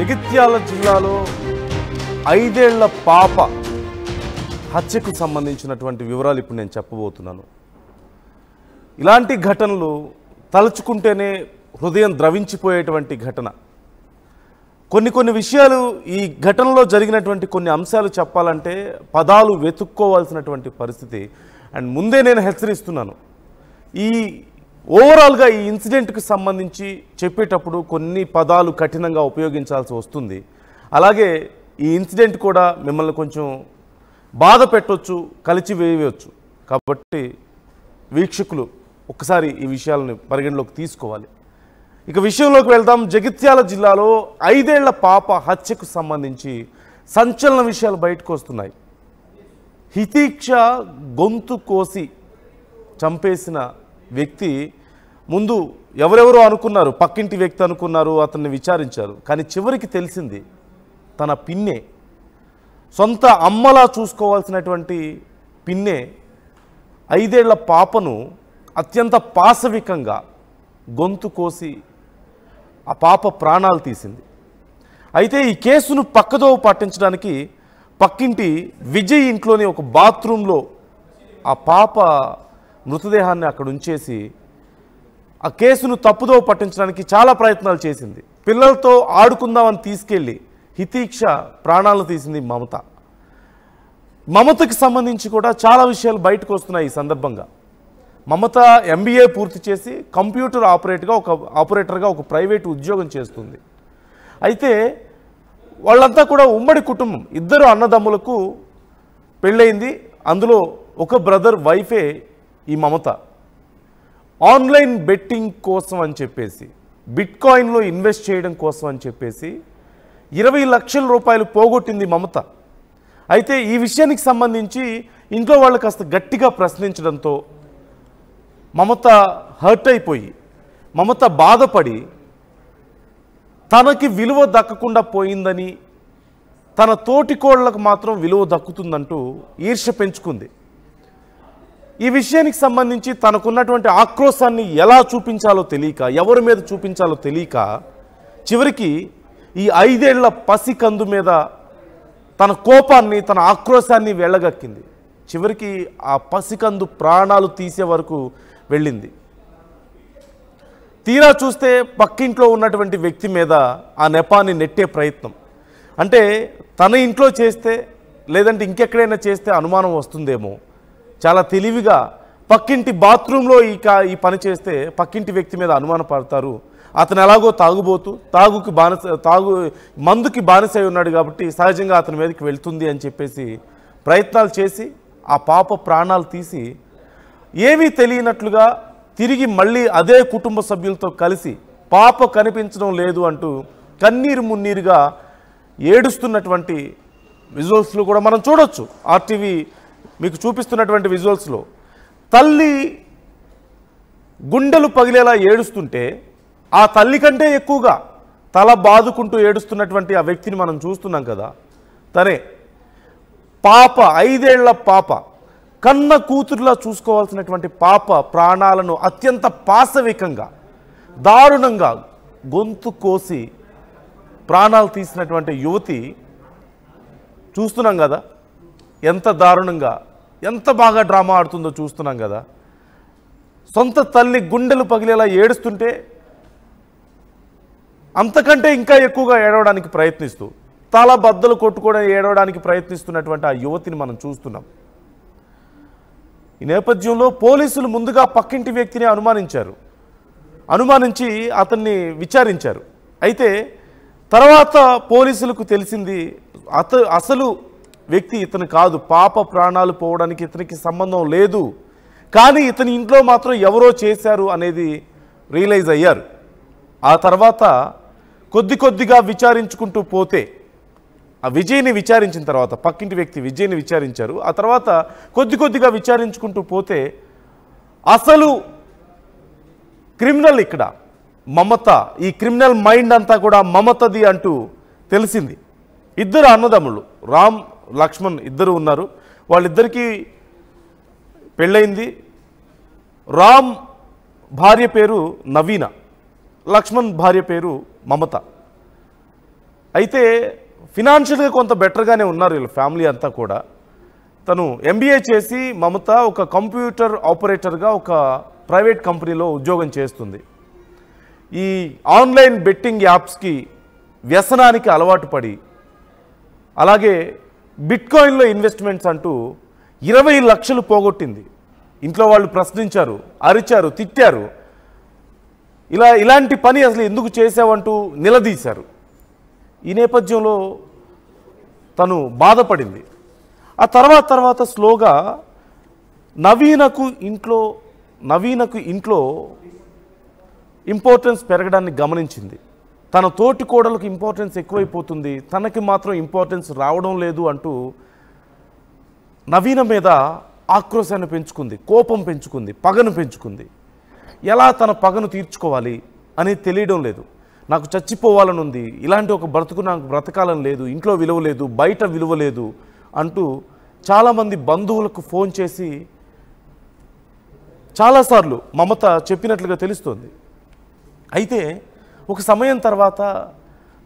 జగిత్యాల జిల్లాలో 5 ఏళ్ల పాప హత్యకు సంబంధించినటువంటి వివరాలు ఇప్పుడు నేను చెప్పబోతున్నాను. ఇలాంటి ఘటనలు తలుచుకుంటేనే హృదయం ద్రవించిపోయేటువంటి ఘటన. కొన్ని విషయాలు ఈ ఘటనలో జరిగినటువంటి కొన్ని అంశాలు చెప్పాలంటే పదాలు వెతుక్కోవాల్సినటువంటి పరిస్థితి. అండ్ ముందే నేను హెచ్చరిస్తున్నాను, ఈ ఓవరాల్గా ఈ ఇన్సిడెంట్కి సంబంధించి చెప్పేటప్పుడు కొన్ని పదాలు కఠినంగా ఉపయోగించాల్సి వస్తుంది. అలాగే ఈ ఇన్సిడెంట్ కూడా మిమ్మల్ని కొంచెం బాధ పెట్టవచ్చు, కలిచి వేయవచ్చు. కాబట్టి వీక్షకులు ఒకసారి ఈ విషయాలను పరిగణలోకి తీసుకోవాలి. ఇక విషయంలోకి వెళ్దాం. జగిత్యాల జిల్లాలో 5 ఏళ్ల పాప హత్యకు సంబంధించి సంచలన విషయాలు బయటకు వస్తున్నాయి. హితీక్ష గొంతు కోసి చంపేసిన వ్యక్తి ముందు ఎవరెవరో అనుకున్నారు, పక్కింటి వ్యక్తి అనుకున్నారు, అతన్ని విచారించారు. కానీ చివరికి తెలిసింది తన పిన్నే, సొంత అమ్మలా చూసుకోవాల్సినటువంటి పిన్నే 5 ఏళ్ల పాపను అత్యంత పాశవికంగా గొంతు కోసి ఆ పాప ప్రాణాలు తీసింది. అయితే ఈ కేసును పక్కదోవ పట్టించడానికి పక్కింటి విజయ్ ఇంట్లోని ఒక బాత్రూంలో ఆ పాప మృతదేహాన్ని అక్కడ ఉంచేసి ఆ కేసును తప్పుదోవ పట్టించడానికి చాలా ప్రయత్నాలు చేసింది. పిల్లలతో ఆడుకుందామని తీసుకెళ్ళి హితీక్ష ప్రాణాలు తీసింది మమత. మమతకి సంబంధించి కూడా చాలా విషయాలు బయటకు వస్తున్నాయి. ఈ సందర్భంగా మమత MBA పూర్తి చేసి కంప్యూటర్ ఆపరేటర్గా ఒక ప్రైవేటు ఉద్యోగం చేస్తుంది. అయితే వాళ్ళంతా కూడా ఉమ్మడి కుటుంబం, 2 అన్నదమ్ములకు పెళ్ళయింది. అందులో ఒక బ్రదర్ వైఫే ఈ మమత. ఆన్లైన్ బెట్టింగ్ కోసం అని చెప్పేసి, బిట్కాయిన్లో ఇన్వెస్ట్ చేయడం కోసం అని చెప్పేసి 20 లక్షల రూపాయలు పోగొట్టింది మమత. అయితే ఈ విషయానికి సంబంధించి ఇంట్లో వాళ్ళు కాస్త గట్టిగా ప్రశ్నించడంతో మమత హర్ట్ అయిపోయి, మమత బాధపడి తనకి విలువ దక్కకుండా పోయిందని, తన తోటికోళ్లకు మాత్రం విలువ దక్కుతుందంటూ ఈర్ష్య పెంచుకుంది. ఈ విషయానికి సంబంధించి తనకున్నటువంటి ఆక్రోశాన్ని ఎలా చూపించాలో తెలియక, ఎవరి మీద చూపించాలో తెలియక చివరికి ఈ 5 ఏళ్ల పసికందు మీద తన కోపాన్ని, తన ఆక్రోశాన్ని వెళ్ళగక్కింది. చివరికి ఆ పసికందు ప్రాణాలు తీసే వరకు వెళ్ళింది. తీరా చూస్తే పక్కింట్లో ఉన్నటువంటి వ్యక్తి మీద ఆ నెపాన్ని నెట్టే ప్రయత్నం. అంటే తన ఇంట్లో చేస్తే, లేదంటే ఇంకెక్కడైనా చేస్తే అనుమానం వస్తుందేమో, చాలా తెలివిగా పక్కింటి బాత్రూంలో ఈ పని చేస్తే పక్కింటి వ్యక్తి మీద అనుమానం పడతారు. అతను ఎలాగో తాగుబోతూ, మందుకి బానిసై ఉన్నాడు కాబట్టి సహజంగా అతని మీదకి వెళ్తుంది అని చెప్పేసి ప్రయత్నాలు చేసి ఆ పాప ప్రాణాలు తీసి, ఏమీ తెలియనట్లుగా తిరిగి మళ్ళీ అదే కుటుంబ సభ్యులతో కలిసి పాప కనిపించడం లేదు అంటూ కన్నీరు మున్నీరుగా ఏడుస్తున్నటువంటి విజువల్స్లో కూడా మనం చూడొచ్చు. RTV మీకు చూపిస్తున్నటువంటి విజువల్స్లో తల్లి గుండెలు పగిలేలా ఏడుస్తుంటే, ఆ తల్లి కంటే ఎక్కువగా తల బాదుకుంటూ ఏడుస్తున్నటువంటి ఆ వ్యక్తిని మనం చూస్తున్నాం కదా. తనే పాప, 5 ఏళ్ల పాప, కన్న కూతురులా చూసుకోవాల్సినటువంటి పాప ప్రాణాలను అత్యంత పాశవికంగా, దారుణంగా గొంతు కోసి ప్రాణాలు తీసినటువంటి యువతి చూస్తున్నాం కదా. ఎంత దారుణంగా, ఎంత బాగా డ్రామా ఆడుతుందో చూస్తున్నాం కదా. సొంత తల్లి గుండెలు పగిలేలా ఏడుస్తుంటే అంతకంటే ఇంకా ఎక్కువగా ఏడవడానికి ప్రయత్నిస్తూ, తల బద్దలు కొట్టుకోవడం ఏడవడానికి ప్రయత్నిస్తున్నటువంటి ఆ యువతిని మనం చూస్తున్నాం. ఈ నేపథ్యంలో పోలీసులు ముందుగా పక్కింటి వ్యక్తిని అనుమానించి అతన్ని విచారించారు. అయితే తర్వాత పోలీసులకు తెలిసింది అసలు వ్యక్తి ఇతను కాదు, పాప ప్రాణాలు పోవడానికి ఇతనికి సంబంధం లేదు, కానీ ఇతని ఇంట్లో మాత్రం ఎవరో చేశారు అనేది రియలైజ్ అయ్యారు. ఆ తర్వాత కొద్దిగా విచారించుకుంటూ పోతే, ఆ విజయ్ని విచారించిన తర్వాత, పక్కింటి వ్యక్తి విజయ్ని విచారించారు. ఆ తర్వాత కొద్దిగా విచారించుకుంటూ పోతే అసలు క్రిమినల్ ఇక్కడ మమత, ఈ క్రిమినల్ మైండ్ అంతా కూడా మమతది అంటూ తెలిసింది. 2 అన్నదమ్ములు, రామ్, లక్ష్మణ్, 2 ఉన్నారు. వాళ్ళిద్దరికీ పెళ్ళయింది. రామ్ భార్య పేరు నవీన, లక్ష్మణ్ భార్య పేరు మమత. అయితే ఫినాన్షియల్గా కొంత బెటర్గానే ఉన్నారు వీళ్ళ ఫ్యామిలీ అంతా కూడా. తను MBA చేసి మమత ఒక కంప్యూటర్ ఆపరేటర్గా ఒక ప్రైవేట్ కంపెనీలో ఉద్యోగం చేస్తుంది. ఈ ఆన్లైన్ బెట్టింగ్ యాప్స్కి వ్యసనానికి అలవాటు పడి అలాగే బిట్కాయిన్లో ఇన్వెస్ట్మెంట్స్ అంటూ 20 లక్షలు పోగొట్టింది. ఇంట్లో వాళ్ళు ప్రశ్నించారు, అరిచారు, తిట్టారు. ఇలాంటి పని అసలు ఎందుకు చేసావంటూ నిలదీశారు. ఈ నేపథ్యంలో తను బాధపడింది. ఆ తర్వాత స్లోగా నవీనకు ఇంట్లో ఇంపార్టెన్స్ పెరగడాన్ని గమనించింది. తన తోటి కోడలకు ఇంపార్టెన్స్ ఎక్కువైపోతుంది, తనకి మాత్రం ఇంపార్టెన్స్ రావడం లేదు అంటూ నవీన మీద ఆక్రోశాన్ని పెంచుకుంది, కోపం పెంచుకుంది, పగను పెంచుకుంది. ఎలా తన పగను తీర్చుకోవాలి అనేది తెలియడం లేదు. నాకు చచ్చిపోవాలని ఉంది, ఇలాంటి ఒక బ్రతుకు నాకు బ్రతకాలని లేదు, ఇంట్లో విలువ లేదు, బయట విలువ లేదు అంటూ చాలామంది బంధువులకు ఫోన్ చేసి చాలాసార్లు మమత చెప్పినట్లుగా తెలుస్తోంది. అయితే ఒక సమయం తర్వాత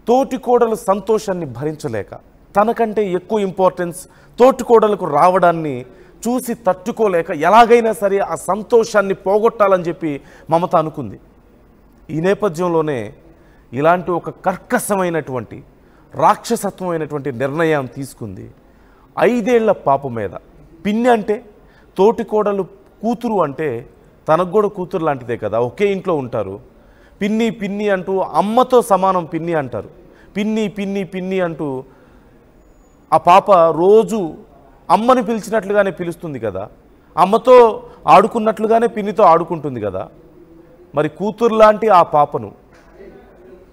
తోటికోడల సంతోషాన్ని భరించలేక తనకంటే ఎక్కువ ఇంపార్టెన్స్ తోటికోడలకు రావడాన్ని చూసి తట్టుకోలేక ఎలాగైనా సరే ఆ సంతోషాన్ని పోగొట్టాలని చెప్పి మమత అనుకుంది. ఈ నేపథ్యంలోనే ఇలాంటి ఒక కర్కశమైనటువంటి రాక్షసత్వమైనటువంటి నిర్ణయం తీసుకుంది. 5 ఏళ్ల పాప మీద, పిన్ని అంటే తోటికోడలు కూతురు అంటే తనకు కూడా కూతురు లాంటిదే కదా, ఒకే ఇంట్లో ఉంటారు. పిన్ని అంటూ అమ్మతో సమానం పిన్ని అంటారు. పిన్ని అంటూ ఆ పాప రోజు అమ్మని పిలిచినట్లుగానే పిలుస్తుంది కదా, అమ్మతో ఆడుకున్నట్లుగానే పిన్నితో ఆడుకుంటుంది కదా. మరి కూతురు లాంటి ఆ పాపను,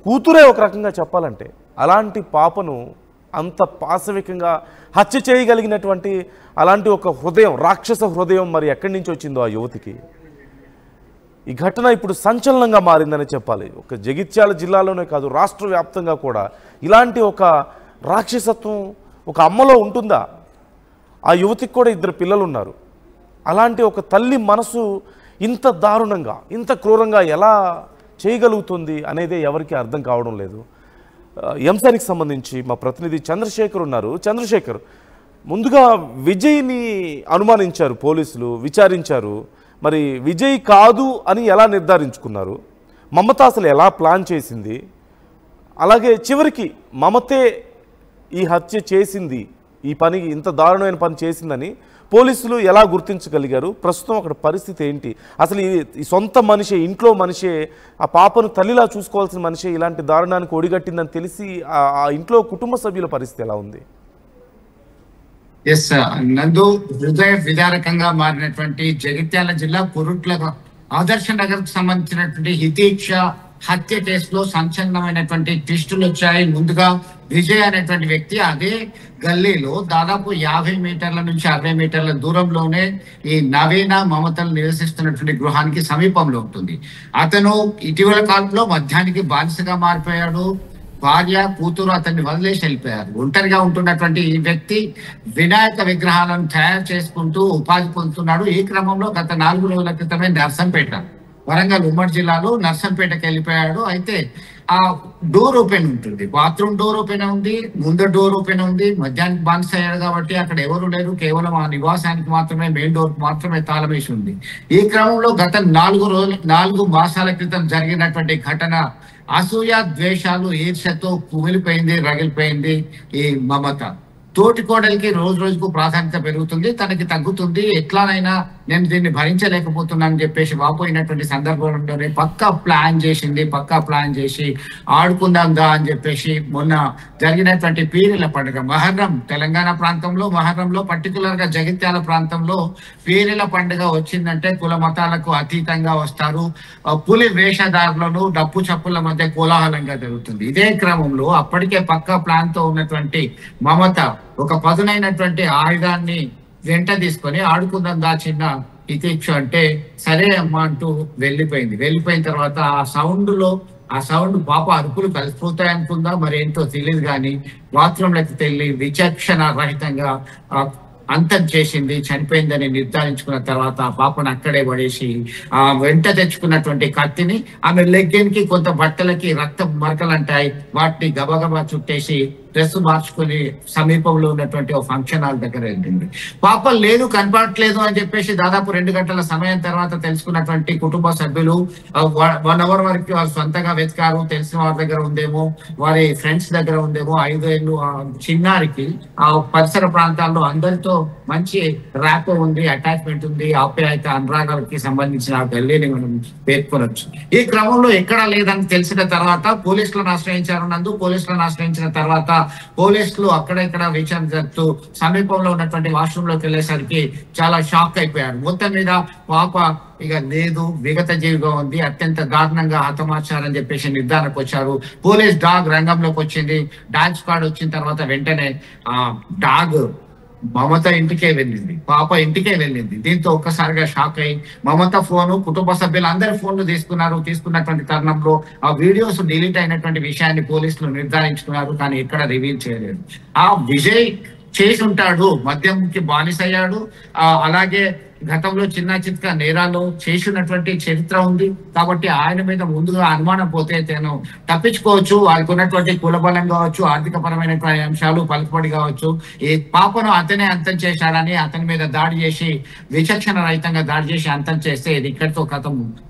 కూతురే ఒక రకంగా చెప్పాలంటే, అలాంటి పాపను అంత పాశవికంగా హత్య చేయగలిగినటువంటి అలాంటి ఒక హృదయం, రాక్షస హృదయం మరి ఎక్కడి నుంచి వచ్చిందో ఆ యువతికి. ఈ ఘటన ఇప్పుడు సంచలనంగా మారిందని చెప్పాలి. ఒక జగిత్యాల జిల్లాలోనే కాదు, రాష్ట్ర వ్యాప్తంగా కూడా ఇలాంటి ఒక రాక్షసత్వం ఒక అమ్మలో ఉంటుందా? ఆ యువతికి కూడా 2 పిల్లలు ఉన్నారు. అలాంటి ఒక తల్లి మనసు ఇంత దారుణంగా, ఇంత క్రూరంగా ఎలా చేయగలుగుతుంది అనేదే ఎవరికి అర్థం కావడం లేదు. ఈ అంశానికి సంబంధించి మా ప్రతినిధి చంద్రశేఖర్ ఉన్నారు. చంద్రశేఖర్, ముందుగా విజయ్ని అనుమానించారు పోలీసులు, విచారించారు. మరి విజయ్ కాదు అని ఎలా నిర్ధారించుకున్నారు? మమత అసలు ఎలా ప్లాన్ చేసింది? అలాగే చివరికి మమతే ఈ హత్య చేసింది, ఈ పని ఇంత దారుణమైన పని చేసిందని పోలీసులు ఎలా గుర్తించగలిగారు? ప్రస్తుతం అక్కడ పరిస్థితి ఏంటి? అసలు ఈ సొంత మనిషే, ఇంట్లో మనిషే, ఆ పాపను తల్లిలా చూసుకోవాల్సిన మనిషే ఇలాంటి దారుణానికి ఒడిగట్టిందని తెలిసి ఆ ఇంట్లో కుటుంబ సభ్యుల పరిస్థితి ఎలా ఉంది? ఎస్ నందు, హృదయ విదారకంగా మారినటువంటి జగిత్యాల జిల్లా కురుట్ల ఆదర్శ నగర్ కు సంబంధించినటువంటి హితీక్ష హత్య కేసులో సంచలనమైనటువంటి ట్విస్టులు వచ్చాయి. ముందుగా విజయ్ అనేటువంటి వ్యక్తి అదే గల్లీలో దాదాపు 50 మీటర్ల నుంచి 60 మీటర్ల దూరంలోనే ఈ నవీన మమతలు నివసిస్తున్నటువంటి గృహానికి సమీపంలో ఉంటుంది. అతను ఇటీవల కాలంలో మద్యానికి బానిసగా మారిపోయాడు. భార్య, కూతురు అతన్ని వదిలేసి వెళ్ళిపోయారు. ఒంటరిగా ఉంటున్నటువంటి ఈ వ్యక్తి వినాయక విగ్రహాలను తయారు చేసుకుంటూ ఉపాధి పొందుతున్నాడు. ఈ క్రమంలో గత 4 రోజుల క్రితమే నర్సంపేట, వరంగల్ ఉమ్మడి జిల్లాలో నర్సంపేటకి వెళ్ళిపోయాడు. అయితే ఆ డోర్ ఓపెన్ ఉంటుంది, బాత్రూమ్ డోర్ ఓపెన్ ఉంది, ముందు డోర్ ఓపెన్ ఉంది. మధ్యాహ్నం బానిస అయ్యాడు కాబట్టి అక్కడ ఎవరు లేరు, కేవలం ఆ నివాసానికి మాత్రమే, మెయిన్ డోర్ మాత్రమే తాళం వేసి ఉంది. ఈ క్రమంలో గత 4 మాసాల క్రితం జరిగినటువంటి ఘటన అసూయ, ద్వేషాలు, ఈర్ష్యతో కుమిలిపోయింది, రగిలిపోయింది ఈ మమత. తోటికోడలికి రోజు రోజుకు ప్రాధాన్యత పెరుగుతుంది, తనకి తగ్గుతుంది. ఎట్లానైనా నేను దీన్ని భరించలేకపోతున్నానని చెప్పేసి వాపోయినటువంటి సందర్భంలోనే పక్కా ప్లాన్ చేసి ఆడుకుందాం దా అని చెప్పేసి మొన్న జరిగినటువంటి పీరీల పండుగ మహర్రం, తెలంగాణ ప్రాంతంలో మహర్రంలో, పర్టికులర్ గా జగిత్యాల ప్రాంతంలో పీరీల పండుగ వచ్చిందంటే కుల మతాలకు అతీతంగా వస్తారు. పులి వేషధారులను డప్పు చప్పుల మధ్య కోలాహలంగా జరుగుతుంది. ఇదే క్రమంలో అప్పటికే పక్కా ప్లాన్ తో ఉన్నటువంటి మమత ఒక పదునైనటువంటి ఆయుధాన్ని వెంట తీసుకొని ఆడుకుందాం దా చిన్న హితీక్ష అంటే సరే అమ్మ అంటూ వెళ్ళిపోయిన తర్వాత ఆ సౌండ్ పాప అరుపులు కలిసిపోతాయి అనుకుందా, మరేంటో తెలియదు కానీ బాత్రూంలోకి వెళ్ళి విచక్షణ రహితంగా అంతం చేసింది, చనిపోయిందని నిర్ధారించుకున్న తర్వాత ఆ పాపను అక్కడే పడేసి ఆ వెంట తెచ్చుకున్నటువంటి కత్తిని ఆమె లెగ్గిన్ కి కొంత బట్టలకి రక్త మరకలు అంటాయి, వాటిని గబగబా చుట్టేసి డ్రెస్ మార్చుకుని సమీపంలో ఉన్నటువంటి ఒక ఫంక్షన్ హాల్ దగ్గర వెళ్ళింది. పాప లేదు, కనపడట్లేదు అని చెప్పేసి దాదాపు 2 గంటల సమయం తర్వాత తెలుసుకున్నటువంటి కుటుంబ సభ్యులు 1 అవర్ వరకు వారు సొంతంగా వెతికారు. తెలిసిన వారి దగ్గర ఉందేమో, వారి ఫ్రెండ్స్ దగ్గర ఉందేమో. 5 ఏళ్ళు చిన్నారికి ఆ పరిసర ప్రాంతాల్లో అందరితో మంచి ర్యాప్ ఉంది, అటాచ్మెంట్ ఉంది, ఆప్యాయత అనురాగాలకి సంబంధించిన గల్లీని మనం పేర్కొనొచ్చు. ఈ క్రమంలో ఎక్కడా లేదని తెలిసిన తర్వాత పోలీసులను ఆశ్రయించారు. పోలీసులను ఆశ్రయించిన తర్వాత పోలీసులు అక్కడ ఇక్కడ విచారణ జరుపుతూ సమీపంలో ఉన్నటువంటి వాష్రూమ్ లోకి వెళ్ళేసరికి చాలా షాక్ అయిపోయారు. మొత్తం మీద పాప ఇక లేదు, విగత జీవిగా ఉంది, అత్యంత దారుణంగా హతమార్చారని చెప్పేసి నిర్ధారణకు వచ్చారు. పోలీస్ డాగ్ రంగంలోకి వచ్చింది. డాగ్ స్క్వాడ్ వచ్చిన తర్వాత వెంటనే ఆ డాగ్ మమత ఇంటికే వెళ్ళింది, పాప ఇంటికే వెళ్ళింది. దీంతో ఒక్కసారిగా షాక్ అయి మమత ఫోను, కుటుంబ సభ్యులు అందరి ఫోన్లు తీసుకున్నటువంటి తరుణంలో ఆ వీడియోస్ డిలీట్ అయినటువంటి విషయాన్ని పోలీసులు నిర్ధారించుకున్నారు, కానీ ఎక్కడ రివీల్ చేయలేదు. ఆ విజయ్ చేసి ఉంటాడు, మద్యంకి బానిసయ్యాడు, అలాగే గతంలో చిన్న చిత్క నేరాలు చేసినటువంటి చరిత్ర ఉంది కాబట్టి ఆయన మీద ముందుగా అనుమానం పోతే తను తప్పించుకోవచ్చు. వారికి ఉన్నటువంటి కులబలం కావచ్చు, ఆర్థిక పరమైనటువంటి అంశాలు, పలుకుబడి కావచ్చు. ఈ పాపను అతనే అంతం చేశాడని అతని మీద దాడి చేసి విచక్షణ రహితంగా దాడి చేసి అంతం చేస్తే ఇది ఇక్కడితో కథ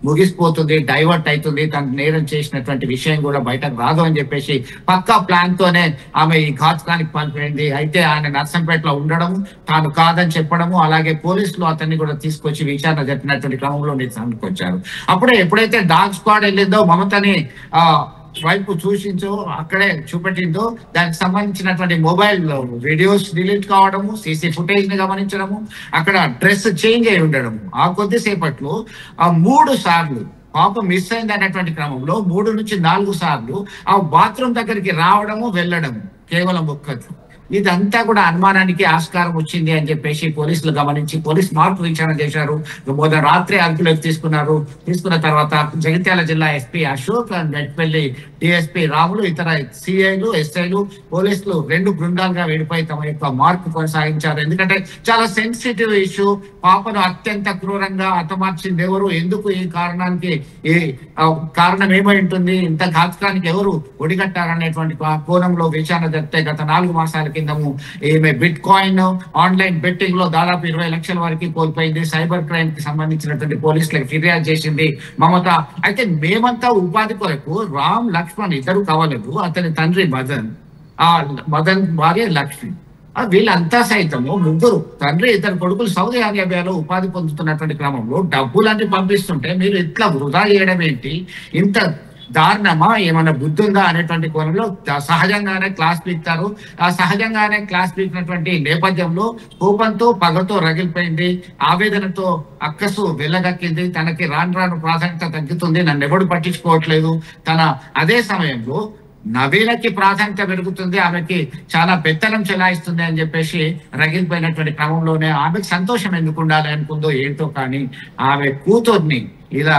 ముగిసిపోతుంది, డైవర్ట్ అవుతుంది, తను నేరం చేసినటువంటి విషయం కూడా బయటకు రాదు అని చెప్పేసి పక్కా ప్లాన్ తోనే ఆమె ఈ ఘాతుకానికి పాల్పడింది. అయితే ఆయన నర్సంపేటలో ఉండడము, తాను కాదని చెప్పడము, అలాగే పోలీసులు అతన్ని కూడా తీసుకొచ్చి విచారణ జరిపినటువంటి క్రమంలో నిర్ధారణకు వచ్చారు. అప్పుడే ఎప్పుడైతే డాగ్ స్క్వాడ్ వెళ్ళిందో, మమతని వైపు చూసించో అక్కడే చూపెట్టిందో, దానికి సంబంధించినటువంటి మొబైల్ వీడియోస్ డిలీట్ కావడము, సీసీ ఫుటేజ్ ని గమనించడము, అక్కడ డ్రెస్ చేంజ్ అయి ఉండడము, ఆ కొద్దిసేపట్లో 3 సార్లు పాప మిస్ అయింది అనేటువంటి క్రమంలో 3 నుంచి 4 సార్లు ఆ బాత్రూమ్ దగ్గరికి రావడము, వెళ్ళడము, కేవలం ఒక్కరు. ఇదంతా కూడా అనుమానానికి ఆస్కారం వచ్చింది అని చెప్పేసి పోలీసులు గమనించి పోలీస్ మార్పు విచారణ చేశారు. మొదటి రాత్రి అదుపులోకి తీసుకున్న తర్వాత జగిత్యాల జిల్లా ఎస్పీ అశోక్, మెట్పల్లి డిఎస్పీ రాములు, ఇతర సిఐలు, ఎస్ఐలు, పోలీసులు 2 బృందాలుగా విడిపోయి తమ యొక్క మార్పు కొనసాగించారు. ఎందుకంటే చాలా సెన్సిటివ్ ఇష్యూ. పాపను అత్యంత క్రూరంగా హతమార్చింది ఎవరు, ఎందుకు, ఈ కారణం ఏమై ఉంటుంది, ఇంత ఘాతుకానికి ఎవరు ఒడిగట్టారనేటువంటి కోణంలో విచారణ జరిపితే గత 4 మాసాల కిందము ఈమె బిట్ కాయిన్ ఆన్లైన్ బెట్టింగ్ లో దాదాపు 20 లక్షల వరకు కోల్పోయింది. సైబర్ క్రైమ్ కి సంబంధించినటువంటి పోలీసులకు ఫిర్యాదు చేసింది మమత. అయితే మేమంతా ఉపాధి కొరకు రామ్, లక్ష్మణ్ ఇద్దరు కావలేదు, అతని తండ్రి మదన్ భార్య లక్ష్మి, వీళ్ళంతా సైతము 3 తండ్రి 2 కొడుకులు సౌదీ అరేబియాలో ఉపాధి పొందుతున్నటువంటి క్రమంలో డబ్బులన్నీ పంపిస్తుంటే మీరు ఇట్లా వృధా చేయడం ఏంటి, ఇంత దారుణమా, ఏమైనా బుద్ధి ఉందా అనేటువంటి కోణంలో సహజంగానే క్లాస్ పీకుతారు. ఆ సహజంగానే క్లాస్ పీకినటువంటి నేపథ్యంలో కోపంతో, పగతో రగిలిపోయింది, ఆవేదనతో అక్కసు వెళ్ళగక్కింది. తనకి రాను ప్రాధాన్యత తగ్గుతుంది, నన్ను ఎవడు పట్టించుకోవట్లేదు. అదే సమయంలో నవీనకి ప్రాధాన్యత పెరుగుతుంది, ఆమెకి చాలా పెత్తనం చెలాయిస్తుంది అని చెప్పేసి రగిలిపోయినటువంటి క్రమంలోనే ఆమెకు సంతోషం ఎందుకు ఉండాలి అనుకుందో ఏంటో, కానీ ఆమె కూతుర్ని ఇలా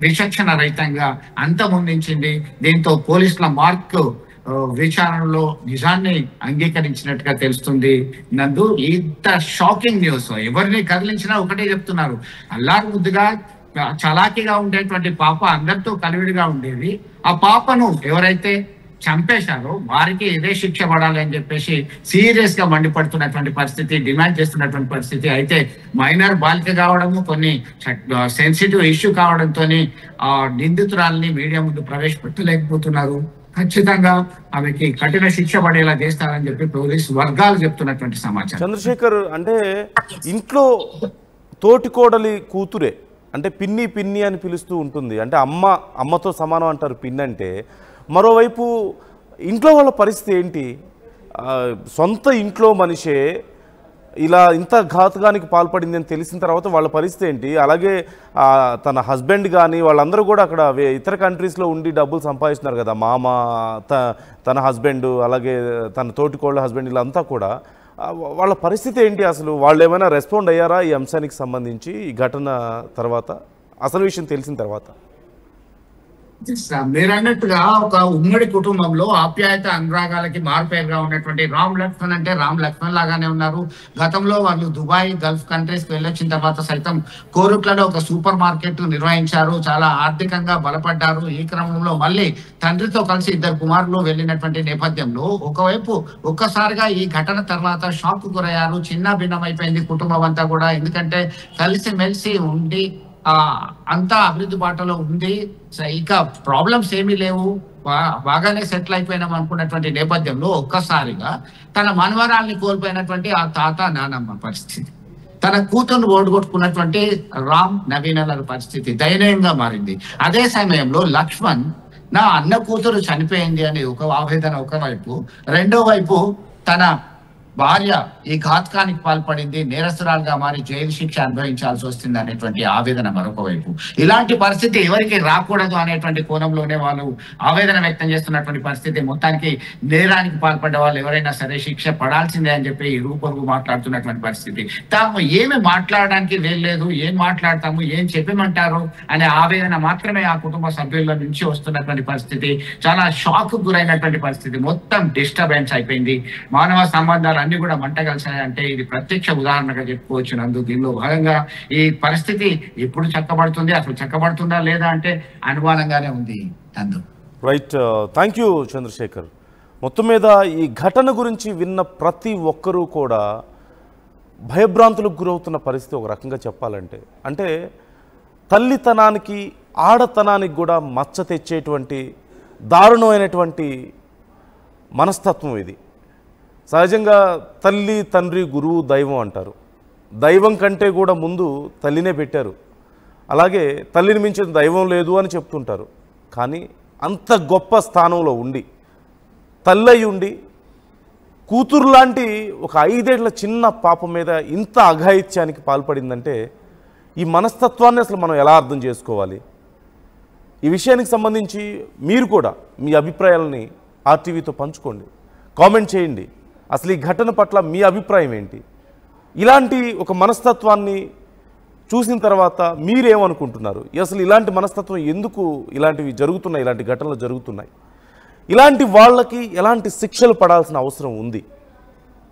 విచక్షణ రహితంగా అంతమొందించింది. దీంతో పోలీసుల మార్క్ విచారణలో నిజాన్ని అంగీకరించినట్టుగా తెలుస్తుంది. నందు, ఇంత షాకింగ్ న్యూస్ ఎవరిని కదిలించినా ఒకటే చెప్తున్నారు, అల్లారు ముద్దుగా చలాకీగా ఉండేటువంటి పాప అందరితో కలివిడిగా ఉండేది. ఆ పాపను ఎవరైతే చంపేశారో వారికి ఇదే శిక్ష పడాలి అని చెప్పేసి సీరియస్ గా మండిపడుతున్నటువంటి పరిస్థితి, డిమాండ్ చేస్తున్నటువంటి పరిస్థితి. అయితే మైనర్ బాలిక కావడము, కొన్ని సెన్సిటివ్ ఇష్యూ కావడంతో ఆ నిందితురాలని మీడియా ముందు ప్రవేశపెట్టలేకపోతున్నారు. ఖచ్చితంగా ఆమెకి కఠిన శిక్ష పడేలా చేస్తారని చెప్పి పోలీసు వర్గాలు చెప్తున్నటువంటి సమాచారం. చంద్రశేఖర్, అంటే ఇంట్లో తోటికోడలి కూతురే, అంటే పిన్ని అని పిలుస్తూ ఉంటుంది, అంటే అమ్మతో సమానం అంటారు పిన్ని అంటే. మరోవైపు ఇంట్లో వాళ్ళ పరిస్థితి ఏంటి? సొంత ఇంట్లో మనిషే ఇలా ఇంత ఘాతుకానికి పాల్పడింది అని తెలిసిన తర్వాత వాళ్ళ పరిస్థితి ఏంటి? అలాగే తన హస్బెండ్ కానీ వాళ్ళందరూ కూడా అక్కడ ఇతర కంట్రీస్లో ఉండి డబ్బులు సంపాదిస్తున్నారు కదా, మామ, తన హస్బెండ్, అలాగే తన తోటికోళ్ళ హస్బెండ్, వీళ్ళంతా కూడా వాళ్ళ పరిస్థితి ఏంటి? అసలు వాళ్ళు ఏమైనా రెస్పాండ్ అయ్యారా ఈ అంశానికి సంబంధించి ఈ ఘటన తర్వాత, అసలు విషయం తెలిసిన తర్వాత? మీరు అన్నట్టుగా ఒక ఉమ్మడి కుటుంబంలో ఆప్యాయత అనురాగాలకి మారుపేరుగా ఉన్నటువంటి రామ్ లక్ష్మణ్ అంటే రామ్ లక్ష్మణ్ లాగానే ఉన్నారు. గతంలో వాళ్ళు దుబాయ్ గల్ఫ్ కంట్రీస్ కి వెళ్ళొచ్చిన తర్వాత సైతం కోరుట్లలో ఒక సూపర్ మార్కెట్ నిర్వహించారు. చాలా ఆర్థికంగా బలపడ్డారు. ఈ క్రమంలో మళ్ళీ తండ్రితో కలిసి ఇద్దరు కుమారులు వెళ్ళినటువంటి నేపథ్యంలో ఒకవైపు ఒక్కసారిగా ఈ ఘటన తర్వాత షాక్ గురయ్యారు. చిన్న భిన్నమైపోయింది కుటుంబం అంతా కూడా. ఎందుకంటే కలిసి మెలిసి ఉండి అంతా అభివృద్ధి బాటలో ఉంది, ఇక ప్రాబ్లమ్స్ ఏమీ లేవు, బాగానే సెటిల్ అయిపోయినాం అనుకున్నటువంటి నేపథ్యంలో ఒక్కసారిగా తన మనవరాల్ని కోల్పోయినటువంటి ఆ తాత నానమ్మ పరిస్థితి, తన కూతుర్ను ఓడగొట్టుకున్నటువంటి రామ్ నవీనల పరిస్థితి దయనీయంగా మారింది. అదే సమయంలో లక్ష్మణ్ నా అన్న కూతురు చనిపోయింది అని ఒక ఆవేదన ఒకవైపు, రెండో వైపు తన భార్య ఈ ఘాతకానికి పాల్పడింది, నేరస్తురాలుగా మారి జైలు శిక్ష అనుభవించాల్సి వస్తుంది అనేటువంటి ఆవేదన మరొక వైపు. ఇలాంటి పరిస్థితి ఎవరికి రాకూడదు అనేటువంటి కోణంలోనే వాళ్ళు ఆవేదన వ్యక్తం చేస్తున్నటువంటి పరిస్థితి. మొత్తానికి నేరానికి పాల్పడ్డ వాళ్ళు ఎవరైనా సరే శిక్ష పడాల్సిందే అని చెప్పి ఇరుగు పొరుగు మాట్లాడుతున్నటువంటి పరిస్థితి. తాము ఏమి మాట్లాడడానికి వెళ్ళలేదు, ఏం మాట్లాడతాము, ఏం చెప్పమంటారు అనే ఆవేదన మాత్రమే ఆ కుటుంబ సభ్యుల నుంచి వస్తున్నటువంటి పరిస్థితి. చాలా షాక్ గురైనటువంటి పరిస్థితి. మొత్తం డిస్టర్బెన్స్ అయిపోయింది. మానవ సంబంధాలు అన్ని కూడా మంట కలిసాయంటే ఇది ప్రత్యక్ష ఉదాహరణగా చెప్పుకోవచ్చు నందు. దీనిలో భాగంగా ఈ పరిస్థితి ఎప్పుడు చక్కబడుతుంది, అసలు చక్కబడుతుందా లేదా అంటే అనుమానంగానే ఉంది Nandu. Right, thank you Chandrasekhar. మొత్తం మీద ఈ ఘటన గురించి విన్న ప్రతి ఒక్కరూ కూడా భయభ్రాంతులకు గురవుతున్న పరిస్థితి ఒక రకంగా చెప్పాలంటే. అంటే తల్లితనానికి ఆడతనానికి కూడా మచ్చ తెచ్చేటువంటి దారుణమైనటువంటి మనస్తత్వం ఇది. సహజంగా తల్లి తండ్రి గురువు దైవం అంటారు. దైవం కంటే కూడా ముందు తల్లినే పెట్టారు. అలాగే తల్లిని మించిన దైవం లేదు అని చెప్తుంటారు. కానీ అంత గొప్ప స్థానంలో ఉండి తల్లి ఉండి కూతురు లాంటి ఒక 5 ఏళ్ల చిన్న పాప మీద ఇంత అఘాయిత్యానికి పాల్పడిందంటే ఈ మనస్తత్వాన్ని అసలు మనం ఎలా అర్థం చేసుకోవాలి? ఈ విషయానికి సంబంధించి మీరు కూడా మీ అభిప్రాయాలని ఆర్టీవీతో పంచుకోండి, కామెంట్ చేయండి. అసలు ఈ ఘటన పట్ల మీ అభిప్రాయం ఏంటి? ఇలాంటి ఒక మనస్తత్వాన్ని చూసిన తర్వాత మీరేమనుకుంటున్నారు? అసలు ఇలాంటి మనస్తత్వం ఎందుకు ఇలాంటివి జరుగుతున్నాయి, ఇలాంటి ఘటనలు జరుగుతున్నాయి? ఇలాంటి వాళ్ళకి ఎలాంటి శిక్షలు పడాల్సిన అవసరం ఉంది?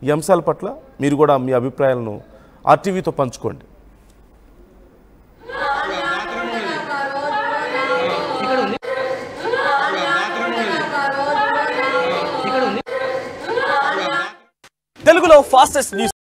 ఈ అంశాల పట్ల మీరు కూడా మీ అభిప్రాయాలను ఆర్టీవీతో పంచుకోండి. తెలుగులో ఫాస్టెస్ట్ న్యూస్